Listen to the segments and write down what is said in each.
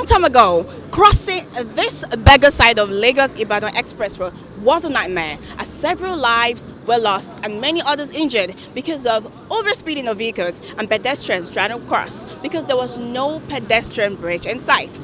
time ago, crossing this beggar side of Lagos-Ibadan Expressway was a nightmare, as several lives were lost and many others injured because of overspeeding of vehicles and pedestrians trying to cross because there was no pedestrian bridge in sight.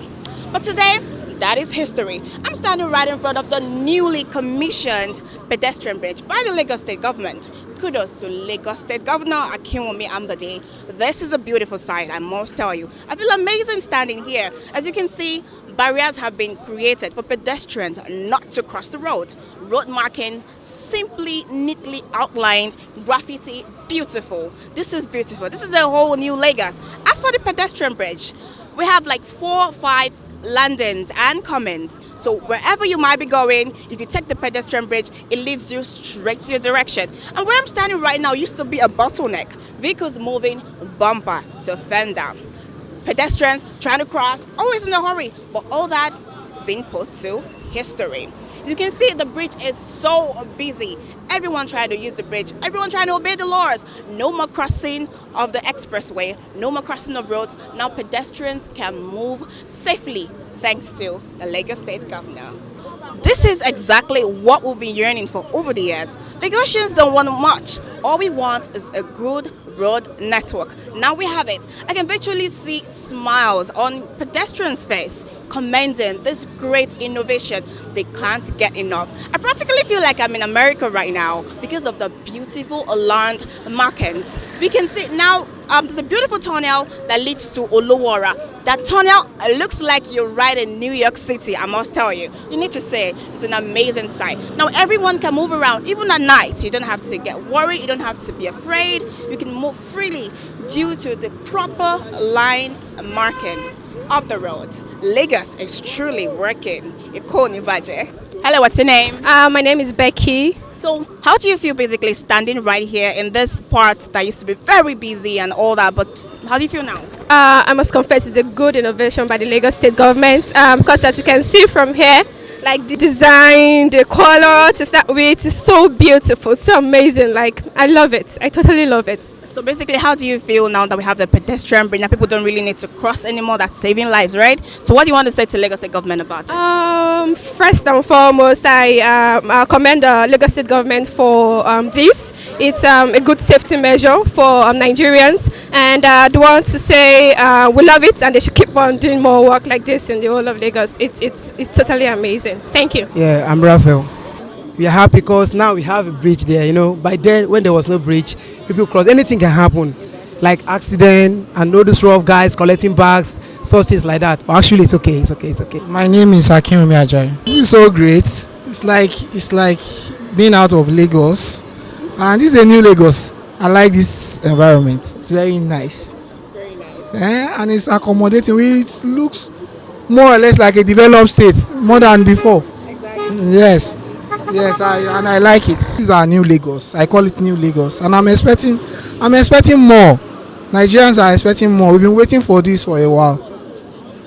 But today, that is history. I'm standing right in front of the newly commissioned pedestrian bridge by the Lagos State government. Kudos to Lagos State Governor AKINWUNMI AMBODE. This is a beautiful sight, I must tell you. I feel amazing standing here. As you can see, barriers have been created for pedestrians not to cross the road. Road marking, simply, neatly outlined, graffiti, beautiful. This is beautiful. This is a whole new Lagos. As for the pedestrian bridge, we have like 4 or 5 landings and comings. So wherever you might be going, if you take the pedestrian bridge, it leads you straight to your direction. And where I'm standing right now used to be a bottleneck. Vehicles moving bumper to fender. Pedestrians trying to cross, always in a hurry. But all that has been put to history. As you can see, the bridge is so busy. Everyone trying to use the bridge. Everyone trying to obey the laws. No more crossing of the expressway. No more crossing of roads. Now pedestrians can move safely thanks to the Lagos State Governor. This is exactly what we've been yearning for over the years. Lagosians don't want much. All we want is a good road network. Now we have it. I can virtually see smiles on pedestrians' face, commending this great innovation. They can't get enough. I practically feel like I'm in America right now because of the beautiful alarmed markings. We can see now there's a beautiful tunnel that leads to Olowora. That tunnel looks like you're right in New York City, I must tell you. You need to say it's an amazing sight. Now everyone can move around, even at night. You don't have to get worried, you don't have to be afraid. You can move freely due to the proper line markings of the road. Lagos is truly working. Hello, what's your name? My name is Becky. So how do you feel basically standing right here in this part that used to be very busy and all that, but how do you feel now? I must confess it's a good innovation by the Lagos State government because as you can see from here, like the design, the color to start with is so beautiful, so amazing. Like I love it. I totally love it. So basically, how do you feel now that we have the pedestrian bridge and people don't really need to cross anymore? That's saving lives, right? So what do you want to say to Lagos State government about it? First and foremost, I commend the Lagos State government for this. It's a good safety measure for Nigerians, and I want to say we love it, and they should keep on doing more work like this in the whole of Lagos. It's totally amazing. Thank you. Yeah, I'm Raphael. We are happy because now we have a bridge there. You know, by then when there was no bridge, people cross. Anything can happen, like accident and all these rough guys collecting bags, such things like that. But actually, it's okay. It's okay. It's okay. My name is AKINWUNMI Ajayi. This is so great. It's like being out of Lagos, and this is a new Lagos. I like this environment. It's very nice. Very nice. And it's accommodating. It looks more or less like a developed state, more than before. Exactly. Yes. Yes, I like it. This is our new Lagos. I call it new Lagos, and I'm expecting more. Nigerians are expecting more. We've been waiting for this for a while.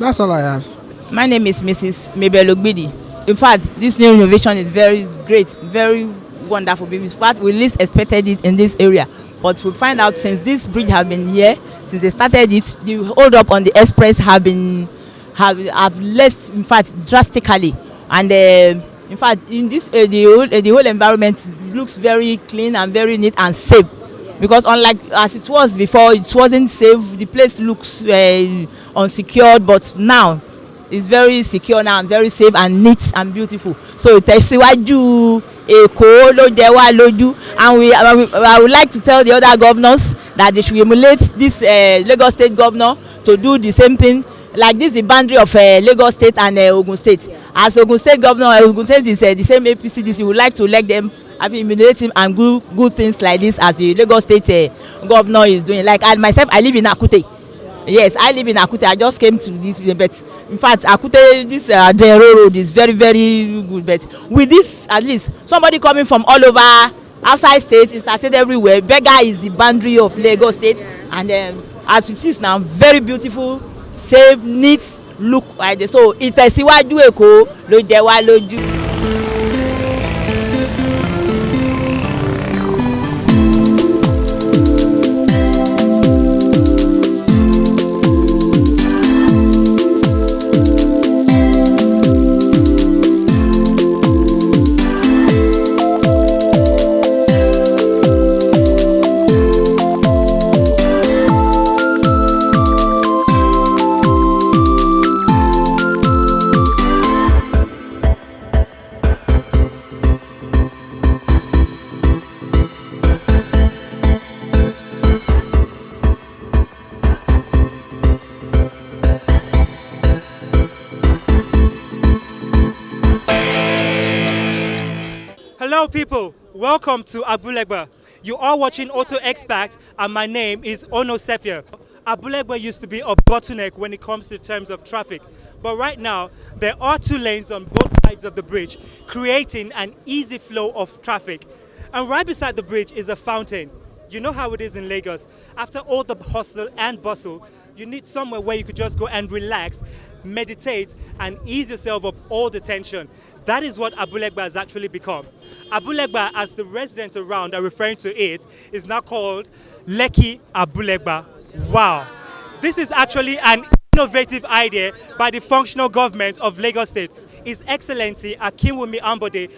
That's all I have. My name is Mrs. Mabel Ogbidi. In fact, this new innovation is very great, very wonderful. In fact, we least expected it in this area, but we find out since this bridge has been here, since they started it, the hold up on the express have less, in fact, drastically, and. In fact, in this the whole environment looks very clean and very neat and safe, because unlike as it was before, it wasn't safe. The place looks unsecured, but now it's very secure now and very safe and neat and beautiful. So tẹ̀síwájú Èkó ló jẹ́ wá lójú, and I would like to tell the other governors that they should emulate this Lagos State governor to do the same thing. Like this, the boundary of Lagos State and Ogun State. As Ogun State governor, Ogun State is the same APCDC. We would like to elect them, emulate him, and do good things like this as the Lagos State governor is doing. Like myself, I live in Akute. Yes, I live in Akute. I just came to this, but in fact, Akute, this the road is very, very good. But with this, at least somebody coming from all over outside states, interstate everywhere. Berger is the boundary of Lagos State, and as it is now, very beautiful. Safe, neat look like this. So ìtẹ̀síwájú Èkó ló jẹ wá lójú. Hello people, welcome to Abule Egba. You are watching Auto Expert and my name is Ono Sefia. Abule Egba used to be a bottleneck when it comes to terms of traffic, but right now there are 2 lanes on both sides of the bridge, creating an easy flow of traffic. And right beside the bridge is a fountain. You know how it is in Lagos. After all the hustle and bustle, you need somewhere where you could just go and relax, meditate, and ease yourself of all the tension. That is what Abule Egba has actually become. Abule Egba, as the residents around are referring to it, is now called Lekki Abule Egba. Wow. This is actually an innovative idea by the functional government of Lagos State. His Excellency AKINWUNMI AMBODE.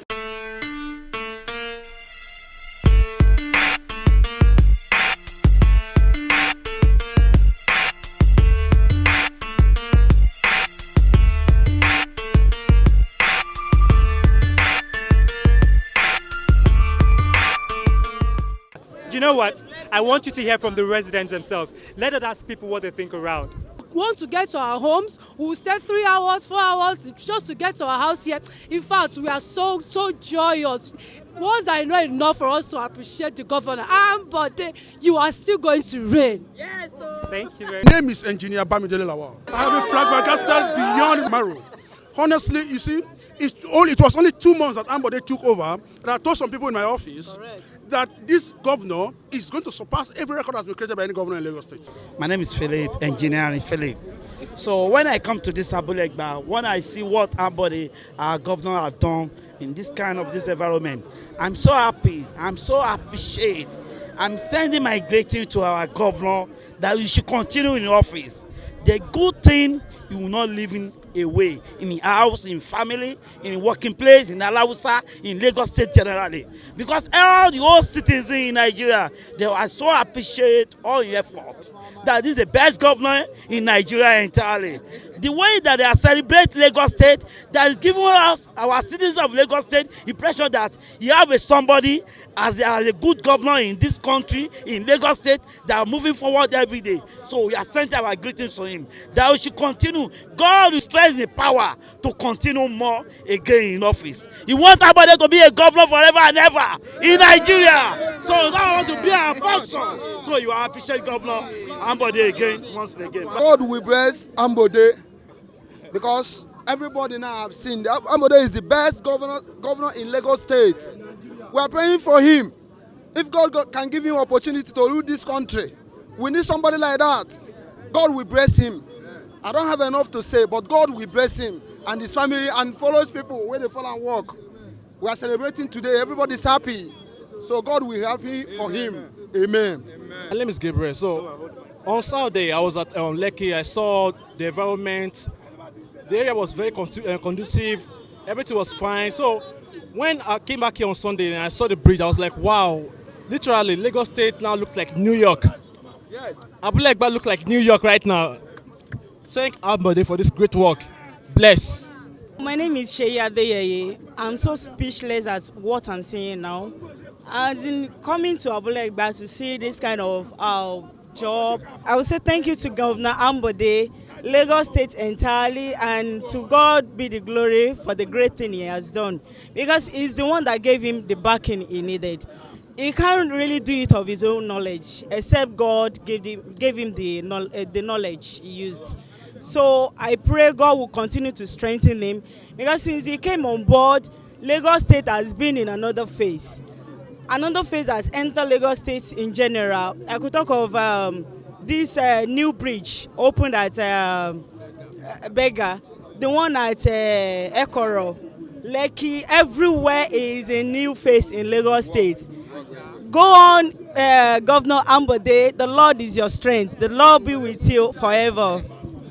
You know what? I want you to hear from the residents themselves. Let us ask people what they think around. Want to get to our homes, we will stay 3 hours, 4 hours just to get to our house here. In fact, we are so joyous. Once I know enough for us to appreciate the governor, but you are still going to reign. Yes, sir. Thank you very much. My name is Engineer Bamidele Lawal. I have been flabbergasted beyond marrow. Honestly, you see, it was only 2 months that AMBODE took over, and I told some people in my office that this governor is going to surpass every record that has been created by any governor in Lagos State. My name is Philip, Engineering Philip. So when I come to this Abule Egba, when I see what AMBODE, our governor, have done in this environment, I'm so happy. I'm so appreciated. I'm sending my greeting to our governor that we should continue in office. The good thing, you will not live in away in the house, in family, in the working place, in Alausa, in Lagos State generally. Because all the old citizens in Nigeria, they are so appreciate all your effort. That this is the best governor in Nigeria entirely. The way that they are celebrating Lagos State, that is giving us, our citizens of Lagos State, impression that you have somebody as a good governor in this country, in Lagos State, that are moving forward every day. So we are sending our greetings to him, that we should continue. God will strengthen the power to continue more again in office. He wants everybody to be a governor forever and ever in Nigeria. So that want to be our passion. So you appreciate Governor AMBODE again, once again. God will bless AMBODE because everybody now have seen that AMBODE is the best governor in Lagos State. We are praying for him. If God can give him opportunity to rule this country, we need somebody like that. God will bless him. I don't have enough to say, but God will bless him and his family and follows people where they fall and walk. We are celebrating today. Everybody's happy. So God will be happy for him. Amen. My name is Gabriel. So on Saturday, I was at Lekki. I saw the environment. The area was very conducive. Everything was fine. So when I came back here on Sunday and I saw the bridge, I was like, wow. Literally, Lagos State now looks like New York. Yes. Abule Egba looks like New York right now. Thank AMBODE for this great work. Bless. My name is Sheyi Adeyeye. I'm so speechless at what I'm seeing now. As in coming to Abule Egba to see this kind of job, I would say thank you to Governor AMBODE, Lagos State entirely, and to God be the glory for the great thing he has done. Because he's the one that gave him the backing he needed. He can't really do it of his own knowledge, except God gave him the knowledge he used. So I pray God will continue to strengthen him, because since he came on board, Lagos State has been in another phase. Another phase has entered Lagos State in general. I could talk of this new bridge opened at Berger, the one at Ekoro, Lekki. Everywhere is a new face in Lagos State. Go on, Governor AMBODE. The Lord is your strength. The Lord be with you forever.